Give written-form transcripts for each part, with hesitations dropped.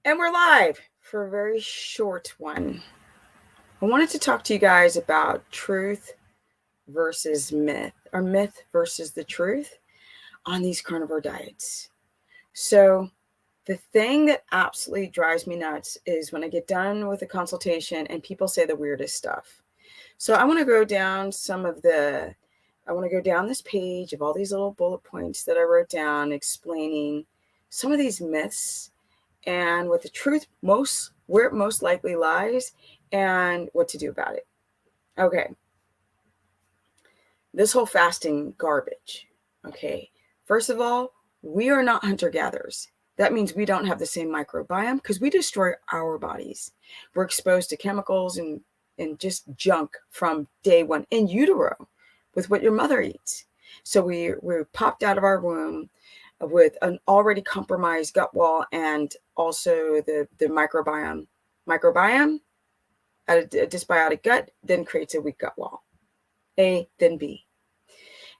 And we're live for a very short one. I wanted to talk to you guys about truth versus myth, or myth versus the truth on these carnivore diets. So, the thing that absolutely drives me nuts is when I get done with a consultation and people say the weirdest stuff. So, I want to go down this page of all these little bullet points that I wrote down explaining some of these myths and what the truth where it most likely lies and what to do about it. Okay. This whole fasting garbage. Okay. First of all, we are not hunter gatherers. That means we don't have the same microbiome because we destroy our bodies. We're exposed to chemicals and just junk from day one in utero with what your mother eats. So we're popped out of our womb with an already compromised gut wall and also the microbiome. Microbiome at a dysbiotic gut then creates a weak gut wall. A, then B.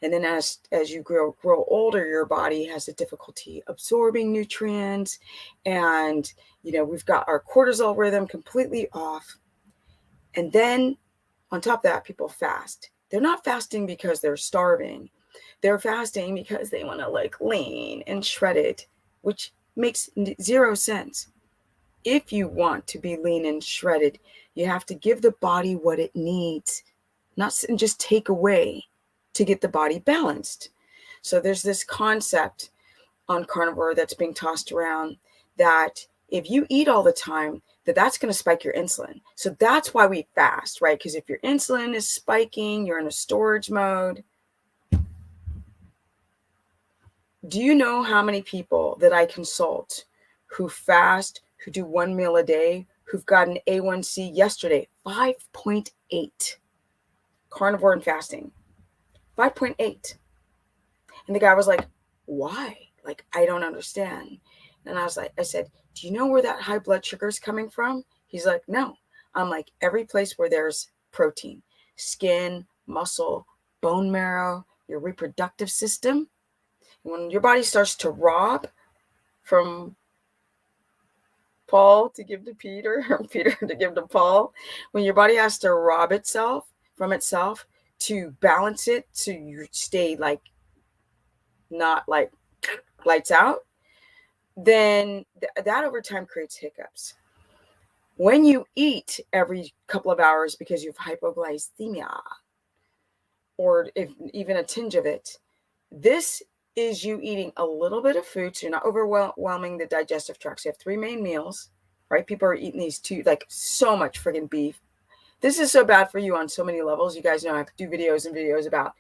And then as you grow older, your body has a difficulty absorbing nutrients. And, we've got our cortisol rhythm completely off. And then on top of that, people fast. They're not fasting because they're starving. They're fasting because they want to look lean and shredded, which makes zero sense. If you want to be lean and shredded, you have to give the body what it needs, not just take away to get the body balanced. So there's this concept on carnivore that's being tossed around that if you eat all the time, that's going to spike your insulin. So that's why we fast, right? Because if your insulin is spiking, you're in a storage mode. Do you know how many people that I consult who fast, who do one meal a day, who've got an A1C yesterday, 5.8? Carnivore and fasting, 5.8. And the guy was like, why? Like, I don't understand. And I said, do you know where that high blood sugar is coming from? He's like, no. I'm like, every place where there's protein, skin, muscle, bone marrow, your reproductive system. When your body starts to rob from Paul to give to Peter, or Peter to give to Paul, when your body has to rob itself from itself to balance it so you stay not like lights out, then that over time creates hiccups. When you eat every couple of hours because you have hypoglycemia or even a tinge of it, this is you eating a little bit of food, so you're not overwhelming the digestive tract. So you have 3 main meals, right? People are eating these so much friggin' beef. This is so bad for you on so many levels. You guys know I have to do videos and videos about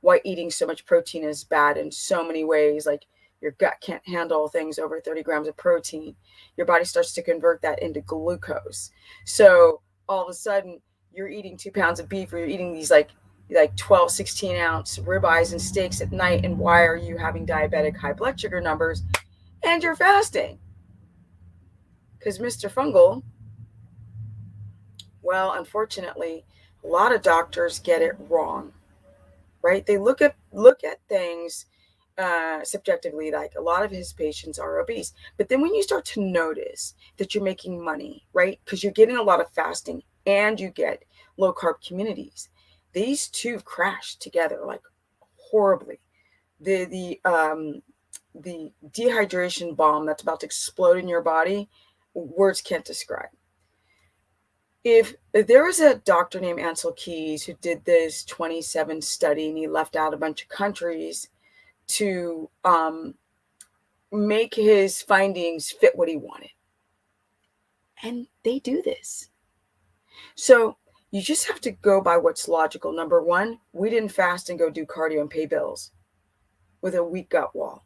why eating so much protein is bad in so many ways. Like your gut can't handle things over 30 grams of protein. Your body starts to convert that into glucose. So all of a sudden you're eating 2 pounds of beef, or you're eating these like 12, 16 ounce ribeyes and steaks at night. And why are you having diabetic high blood sugar numbers? And you're fasting. Because Mr. Fungal, well, unfortunately, a lot of doctors get it wrong, right? They look at things subjectively, like a lot of his patients are obese. But then when you start to notice that you're making money, right? Because you're getting a lot of fasting and you get low carb communities, these two crash together like horribly. The dehydration bomb that's about to explode in your body, words can't describe. If there was a doctor named Ansel Keys who did this 27 study, and he left out a bunch of countries to make his findings fit what he wanted. And they do this. So you just have to go by what's logical. Number one, we didn't fast and go do cardio and pay bills with a weak gut wall,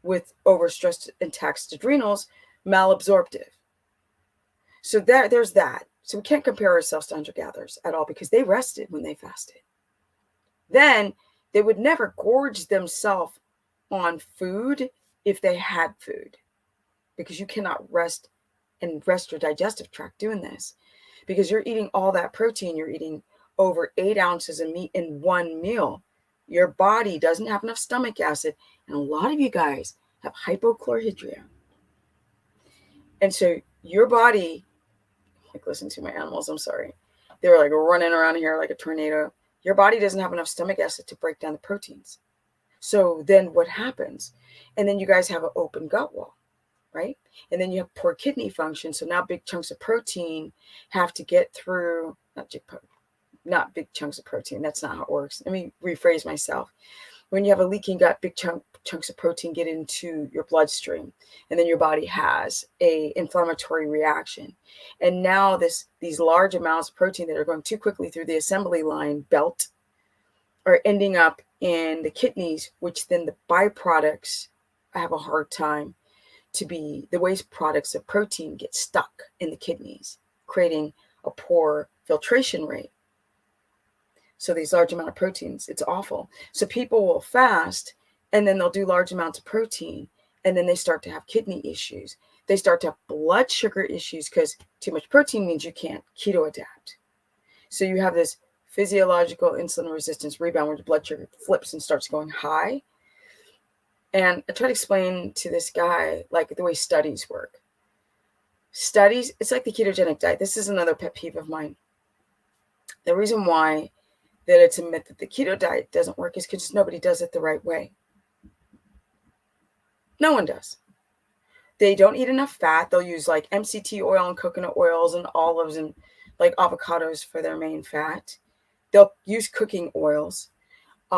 with overstressed and taxed adrenals, malabsorptive. So there's that. So we can't compare ourselves to hunter-gatherers at all because they rested when they fasted. Then they would never gorge themselves on food if they had food, because you cannot rest your digestive tract doing this, because you're eating all that protein. You're eating over 8 ounces of meat in one meal. Your body doesn't have enough stomach acid, and a lot of you guys have hypochlorhydria. And so your body, like, listen to my animals, I'm sorry. They were like running around here like a tornado. Your body doesn't have enough stomach acid to break down the proteins. So then what happens? And then you guys have an open gut wall, right? And then you have poor kidney function. So now big chunks of protein have to get through, not big chunks of protein. That's not how it works. Let me rephrase myself. When you have a leaking gut, big chunks of protein get into your bloodstream, and then your body has a inflammatory reaction. And now these large amounts of protein that are going too quickly through the assembly line belt are ending up in the kidneys, which then the byproducts have a hard time to be, the waste products of protein get stuck in the kidneys, creating a poor filtration rate. So these large amount of proteins, it's awful. So people will fast and then they'll do large amounts of protein and then they start to have kidney issues. They start to have blood sugar issues because too much protein means you can't keto adapt. So you have this physiological insulin resistance rebound where the blood sugar flips and starts going high. And I try to explain to this guy, like, the way studies work. Studies, it's like the ketogenic diet. This is another pet peeve of mine. The reason why that it's a myth that the keto diet doesn't work is because nobody does it the right way. No one does. They don't eat enough fat. They'll use like MCT oil and coconut oils and olives and like avocados for their main fat. They'll use cooking oils. They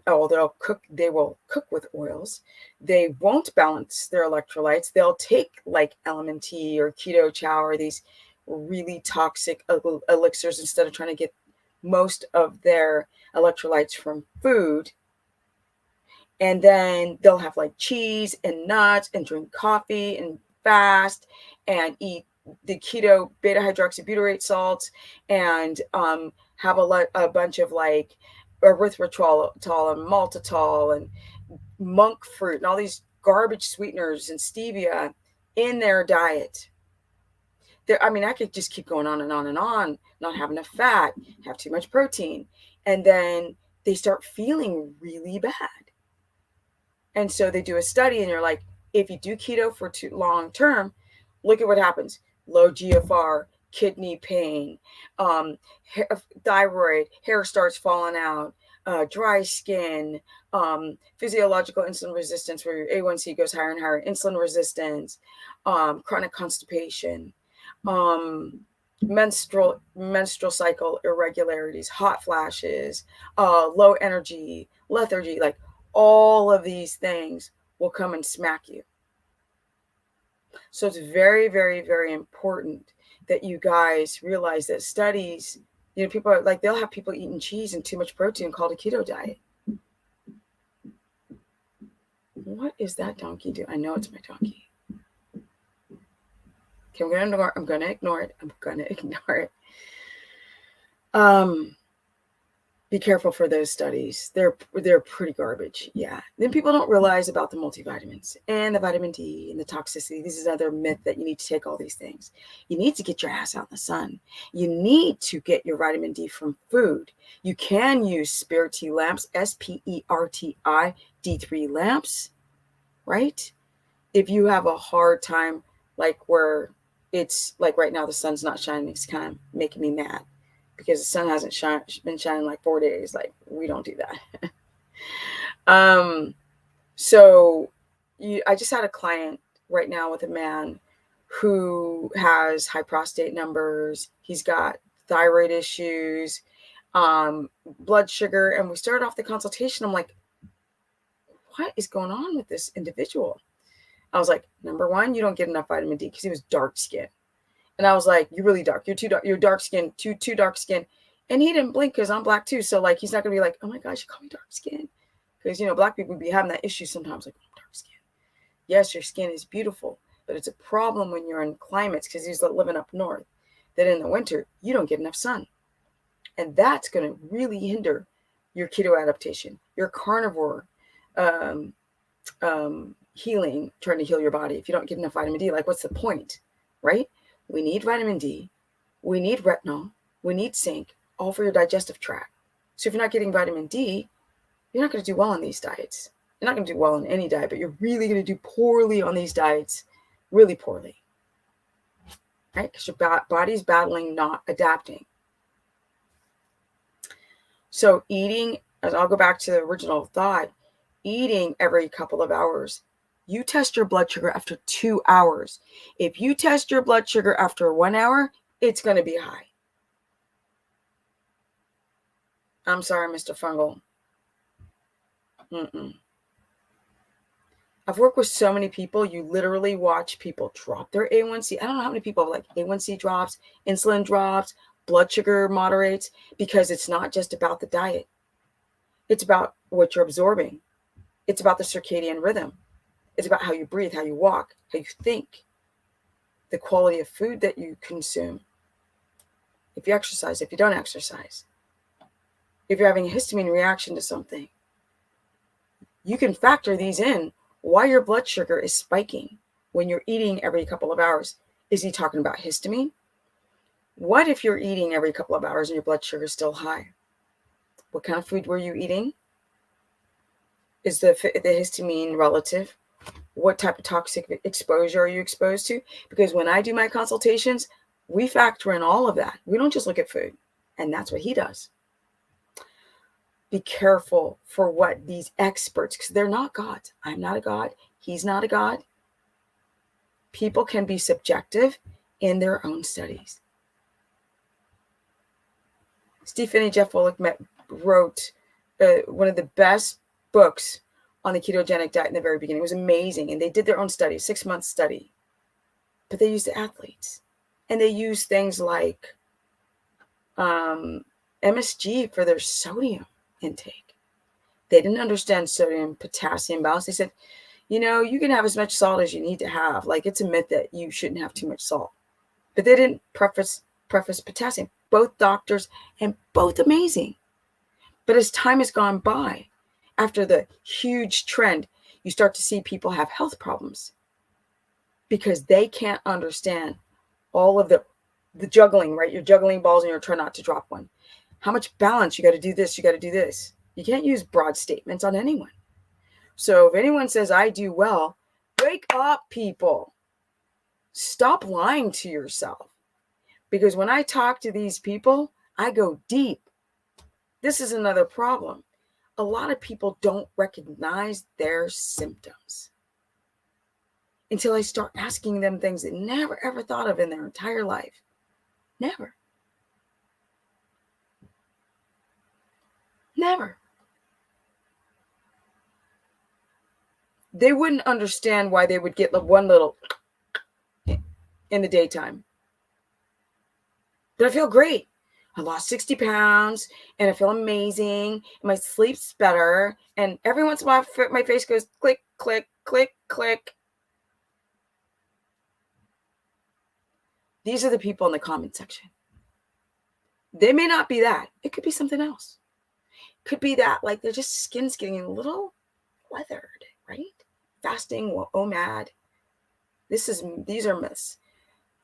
will cook with oils. They won't balance their electrolytes. They'll take like LMNT or keto chow or these really toxic elixirs instead of trying to get most of their electrolytes from food. And then they'll have like cheese and nuts and drink coffee and fast and eat the keto beta hydroxybutyrate salts and have a bunch of like erythritol and maltitol and monk fruit and all these garbage sweeteners and stevia in their diet. I could just keep going on and on and on, not have enough fat, have too much protein. And then they start feeling really bad. And so they do a study and you're like, if you do keto for too long term, look at what happens. Low GFR, kidney pain, thyroid, hair starts falling out, dry skin, physiological insulin resistance where your A1C goes higher and higher, insulin resistance, chronic constipation, menstrual cycle irregularities, hot flashes, low energy, lethargy, like all of these things will come and smack you. So it's very, very, very important that you guys realize that studies, people are like, they'll have people eating cheese and too much protein called a keto diet. What is that donkey doing? I know it's my donkey. Okay, I'm going to ignore it. Be careful for those studies. They're pretty garbage. Yeah. Then people don't realize about the multivitamins and the vitamin D and the toxicity. This is another myth that you need to take all these things. You need to get your ass out in the sun. You need to get your vitamin D from food. You can use Sperti lamps, SPERTI D3 lamps, right? If you have a hard time, like where it's like right now the sun's not shining, it's kind of making me mad. Because the sun hasn't been shining like 4 days. Like, we don't do that. I just had a client right now with a man who has high prostate numbers. He's got thyroid issues, blood sugar. And we started off the consultation. I'm like, what is going on with this individual? I was like, number one, you don't get enough vitamin D because he was dark skinned. And I was like, you're really dark. You're too dark. You're dark skinned, too dark skinned. And he didn't blink because I'm black too. So like, he's not going to be like, oh my gosh, you call me dark skinned. Because, black people be having that issue sometimes. Like, I'm dark skinned. Yes, your skin is beautiful, but it's a problem when you're in climates, because he's living up north, that in the winter, you don't get enough sun. And that's going to really hinder your keto adaptation, your carnivore healing, trying to heal your body. If you don't get enough vitamin D, like, what's the point, right? We need vitamin D, we need retinol, we need zinc, all for your digestive tract. So if you're not getting vitamin D, you're not going to do well on these diets. You're not going to do well on any diet, but you're really going to do poorly on these diets, really poorly. right? Because your body's battling, not adapting. So eating, as I'll go back to the original thought, eating every couple of hours. You test your blood sugar after 2 hours. If you test your blood sugar after 1 hour, it's going to be high. I'm sorry, Mr. Fungal. I've worked with so many people. You literally watch people drop their A1C. I don't know how many people have like A1C drops, insulin drops, blood sugar moderates, because it's not just about the diet. It's about what you're absorbing. It's about the circadian rhythm. It's about how you breathe, how you walk, how you think, the quality of food that you consume. If you exercise, if you don't exercise, if you're having a histamine reaction to something, you can factor these in. Why your blood sugar is spiking when you're eating every couple of hours. Is he talking about histamine? What if you're eating every couple of hours and your blood sugar is still high? What kind of food were you eating? Is the histamine relative? What type of toxic exposure are you exposed to? Because when I do my consultations, we factor in all of that. We don't just look at food. And that's what he does. Be careful for what these experts, because they're not gods. I'm not a god. He's not a god. People can be subjective in their own studies. Steve Finney, Jeff Wolick wrote one of the best books on the ketogenic diet in the very beginning. It was amazing. And they did their own study, 6-month study. But they used the athletes. And they used things like MSG for their sodium intake. They didn't understand sodium potassium balance. They said, you can have as much salt as you need to have. Like, it's a myth that you shouldn't have too much salt. But they didn't preface potassium. Both doctors and both amazing. But as time has gone by, after the huge trend, you start to see people have health problems because they can't understand all of the juggling, right? You're juggling balls and you're trying not to drop one. How much balance? You got to do this. You got to do this. You can't use broad statements on anyone. So if anyone says, I do well, wake up, people. Stop lying to yourself. Because when I talk to these people, I go deep. This is another problem. A lot of people don't recognize their symptoms until I start asking them things they never, ever thought of in their entire life. Never. Never. They wouldn't understand why they would get one little in the daytime. But I feel great. I lost 60 pounds and I feel amazing. And my sleep's better. And every once in a while, my face goes click, click, click, click. These are the people in the comment section. They may not be that. It could be something else. It could be that, like, they're just skin's getting a little weathered, right? Fasting, OMAD. These are myths.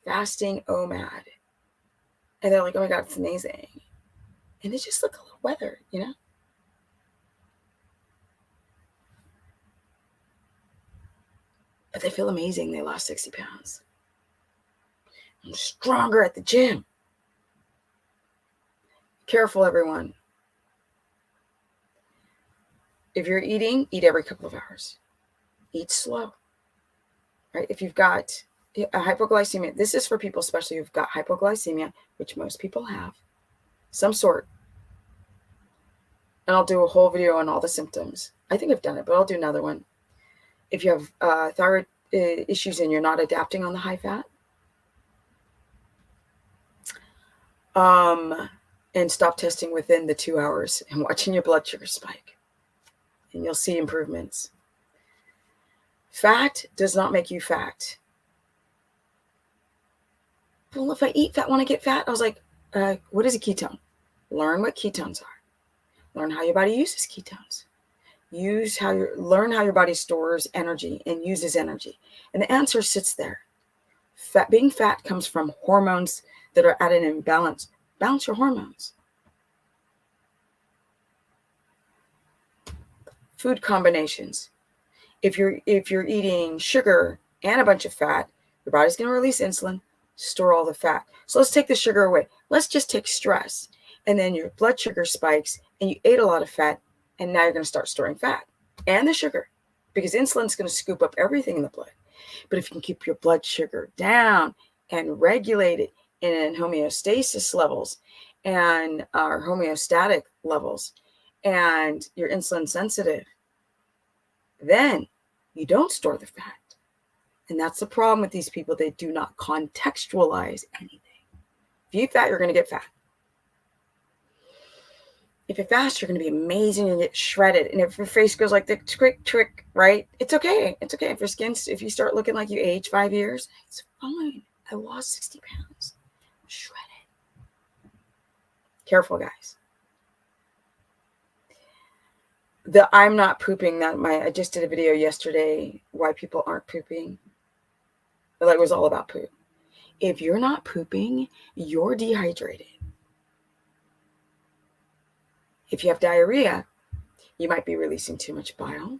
Fasting, OMAD. And they're like, oh my God, it's amazing. And they just look a little weathered, But they feel amazing. They lost 60 pounds. I'm stronger at the gym. Careful, everyone. If you're eating, eat every couple of hours. Eat slow. Right? If you've got a hypoglycemia, this is for people especially who've got hypoglycemia, which most people have, some sort. And I'll do a whole video on all the symptoms. I think I've done it, but I'll do another one. If you have thyroid issues and you're not adapting on the high fat, and stop testing within the 2 hours and watching your blood sugar spike, and you'll see improvements. Fat does not make you fat. Well, if I eat fat when I get fat, I was like, what is a ketone? Learn what ketones are. Learn how your body uses ketones. Learn how your body stores energy and uses energy. And the answer sits there. Being fat comes from hormones that are at an imbalance. Balance your hormones. Food combinations. If you're eating sugar and a bunch of fat, your body's going to release insulin. store all the fat. So let's take the sugar away. Let's just take stress. And then your blood sugar spikes and you ate a lot of fat, and now you're going to start storing fat and the sugar, because insulin is going to scoop up everything in the blood. But if you can keep your blood sugar down and regulate it in homeostasis levels and homeostatic levels, and you're insulin sensitive, then you don't store the fat. And that's the problem with these people. They do not contextualize anything. If you eat fat, you're going to get fat. If you're fast, you're going to be amazing and get shredded. And if your face goes like the trick, right? It's okay. It's okay. If your skin, if you start looking like you age 5 years, it's fine. I lost 60 pounds. Shredded. Careful, guys. The I'm not pooping, I just did a video yesterday why people aren't pooping. Like, it was all about poop. If you're not pooping, you're dehydrated. If you have diarrhea, you might be releasing too much bile.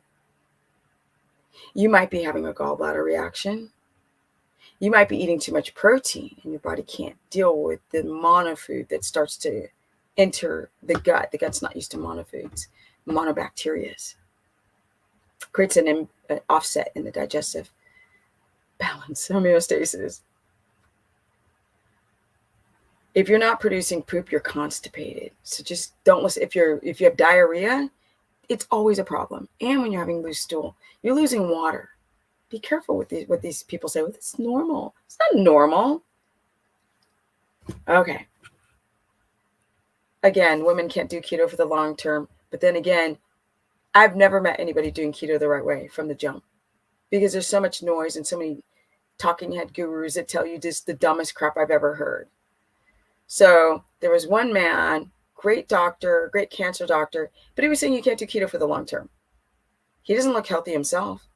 You might be having a gallbladder reaction. You might be eating too much protein and your body can't deal with the monofood that starts to enter the gut. The gut's not used to monofoods, monobacterias. Creates an offset in the digestive balance, homeostasis. If you're not producing poop, you're constipated. So just don't listen. If you have diarrhea, it's always a problem. And when you're having loose stool, you're losing water. Be careful with what these people say. Well, it's normal. It's not normal. Okay. Again, women can't do keto for the long term. But then again, I've never met anybody doing keto the right way from the jump, because there's so much noise and so many talking head gurus that tell you just the dumbest crap I've ever heard. So there was one man, great doctor, great cancer doctor, but he was saying you can't do keto for the long term. He doesn't look healthy himself.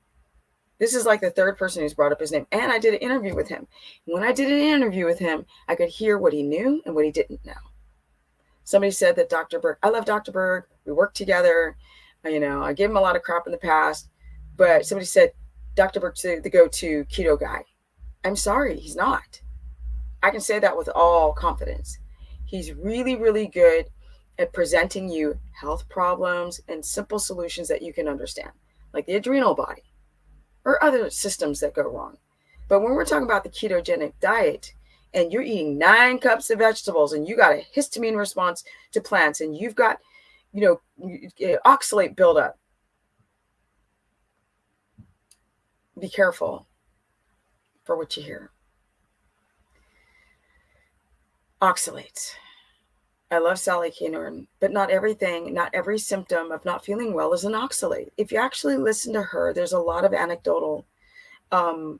This is like the third person who's brought up his name. And I did an interview with him. When I did an interview with him, I could hear what he knew and what he didn't know. Somebody said that Dr. Berg, I love Dr. Berg. We worked together. I gave him a lot of crap in the past. But somebody said Dr. Berg's the go-to keto guy. I'm sorry, he's not. I can say that with all confidence. He's really, really good at presenting you health problems and simple solutions that you can understand, like the adrenal body or other systems that go wrong. But when we're talking about the ketogenic diet and you're eating 9 cups of vegetables and you got a histamine response to plants and you've got, oxalate buildup, be careful for what you hear. Oxalate. I love Sally K. Norton, but not everything, not every symptom of not feeling well is an oxalate. If you actually listen to her, there's a lot of anecdotal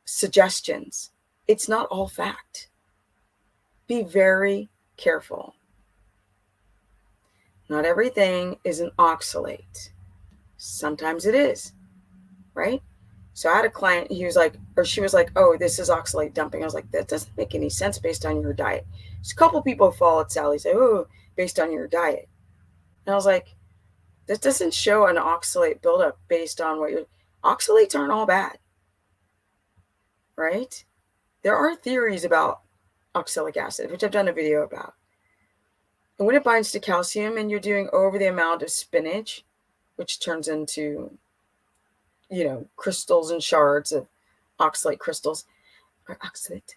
suggestions. It's not all fact. Be very careful. Not everything is an oxalate. Sometimes it is, right? So I had a client, she was like, oh, this is oxalate dumping. I was like, that doesn't make any sense based on your diet. There's a couple people who followed Sally say, oh, based on your diet. And I was like, this doesn't show an oxalate buildup based on oxalates aren't all bad, right? There are theories about oxalic acid, which I've done a video about. And when it binds to calcium and you're doing over the amount of spinach, which turns into, crystals and shards of oxalate crystals, or oxalate,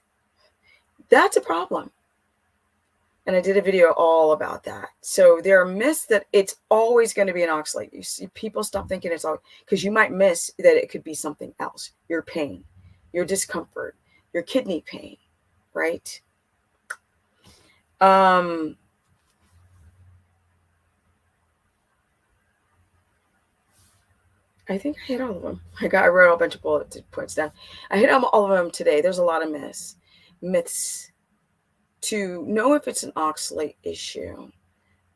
that's a problem. And I did a video all about that. So there are myths that it's always going to be an oxalate. You see, people stop thinking it's all, because you might miss that it could be something else. Your pain, your discomfort, your kidney pain, right? I think I hit all of them. I wrote a bunch of bullet points down. I hit all of them today. There's a lot of myths. To know if it's an oxalate issue,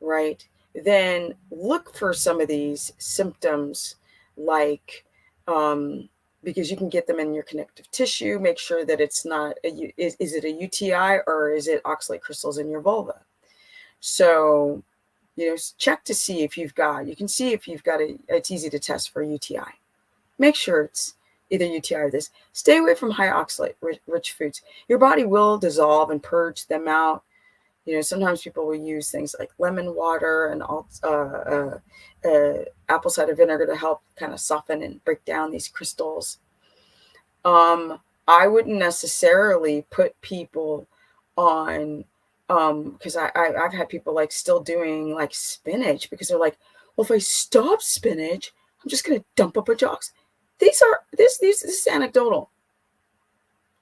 right? Then look for some of these symptoms, like because you can get them in your connective tissue. Make sure that it's not is it a UTI or is it oxalate crystals in your vulva? So check to see if you've got. You can see if you've got it's easy to test for UTI. Make sure either UTI or this. Stay away from high oxalate rich foods. Your body will dissolve and purge them out. Sometimes people will use things like lemon water and apple cider vinegar to help kind of soften and break down these crystals. I wouldn't necessarily put people on, because I've had people like still doing like spinach because they're like, well, if I stop spinach, I'm just going to dump a bunch of oxalate. This is anecdotal.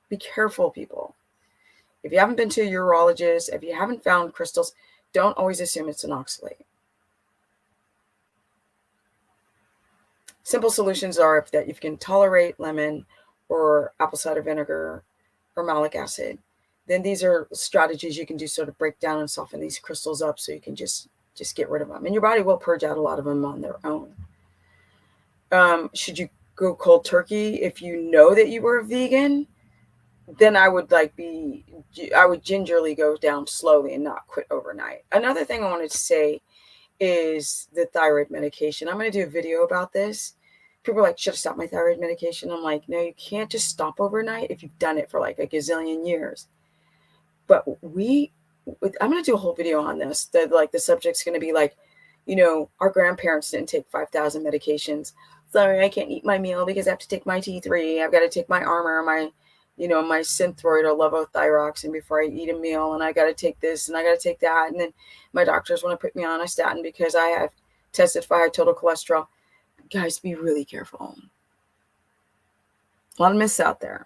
Be careful, people. If you haven't been to a urologist, if you haven't found crystals, don't always assume it's an oxalate. Simple solutions are that if you can tolerate lemon or apple cider vinegar or malic acid, then these are strategies you can do sort of break down and soften these crystals up so you can just get rid of them. And your body will purge out a lot of them on their own. Should you go cold turkey if you know that you were a vegan? Then I would gingerly go down slowly and not quit overnight. Another thing I wanted to say is the thyroid medication. I'm going to do a video about this. People are like, should I stop my thyroid medication? I'm like, no, you can't just stop overnight if you've done it for like a gazillion years. But I'm going to do a whole video on this. The subject's going to be like, our grandparents didn't take 5,000 medications. Sorry, I can't eat my meal because I have to take my T3. I've got to take my Armour, my Synthroid or levothyroxine before I eat a meal. And I got to take this and I got to take that. And then my doctors want to put me on a statin because I have tested for high total cholesterol. Guys, be really careful. A lot of myths out there.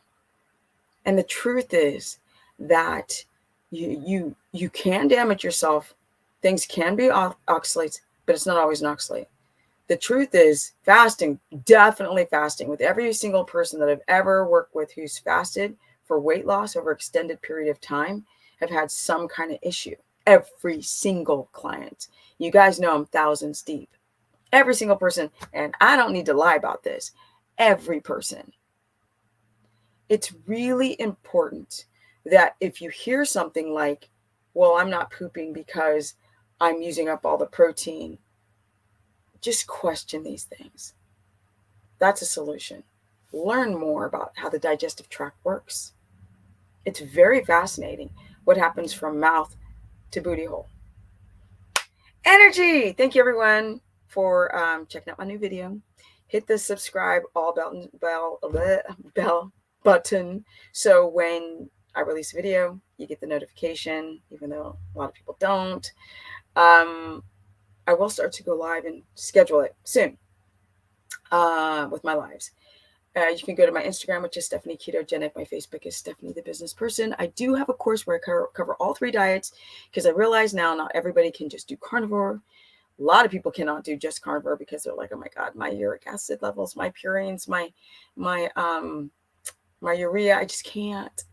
And the truth is that you can damage yourself. Things can be oxalates, but it's not always an oxalate. The truth is fasting, definitely fasting. With every single person that I've ever worked with who's fasted for weight loss over an extended period of time have had some kind of issue. Every single client. You guys know I'm thousands deep. Every single person, and I don't need to lie about this, every person. It's really important that if you hear something like, well, I'm not pooping because I'm using up all the protein, just question these things. That's a solution. Learn more about how the digestive tract works. It's very fascinating what happens from mouth to booty hole. Energy! Thank you, everyone, for checking out my new video. Hit the subscribe bell button so when I release a video, you get the notification, even though a lot of people don't. I will start to go live and schedule it soon with my lives. You can go to my Instagram, which is Stephanie Ketogenic. My Facebook is Stephanie the Business Person. I do have a course where I cover all 3 diets because I realize now not everybody can just do carnivore. A lot of people cannot do just carnivore because they're like, oh my God, my uric acid levels, my purines, my urea, I just can't.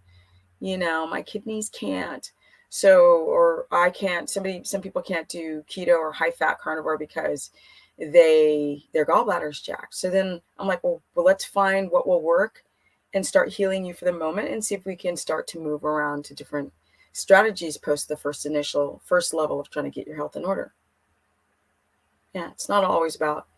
My kidneys can't. So, or I can't, some people can't do keto or high fat carnivore because their gallbladder's jacked. So then I'm like, well, let's find what will work and start healing you for the moment and see if we can start to move around to different strategies post the first level of trying to get your health in order. Yeah, it's not always about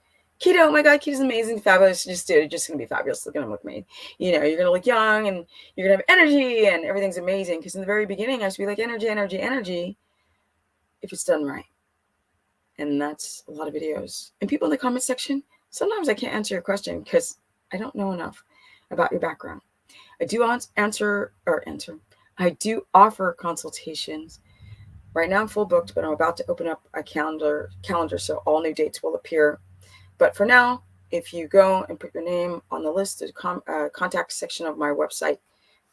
keto. Oh my God, keto's amazing, fabulous. Just do it. It's just going to be fabulous. Look at look me. You're going to look young and you're going to have energy and everything's amazing. Because in the very beginning, I used to be like energy, energy, energy. If it's done right. And that's a lot of videos. And people in the comment section, sometimes I can't answer your question because I don't know enough about your background. I do I do offer consultations. Right now I'm full booked, but I'm about to open up a calendar so all new dates will appear. But for now, if you go and put your name on the list, the contact section of my website,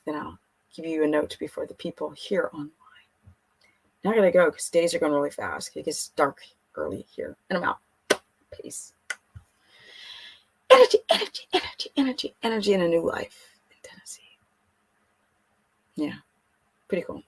then I'll give you a note before the people here online. Now I gotta go because days are going really fast. It gets dark early here, and I'm out. Peace. Energy, energy, energy, energy, energy in a new life in Tennessee. Yeah, pretty cool.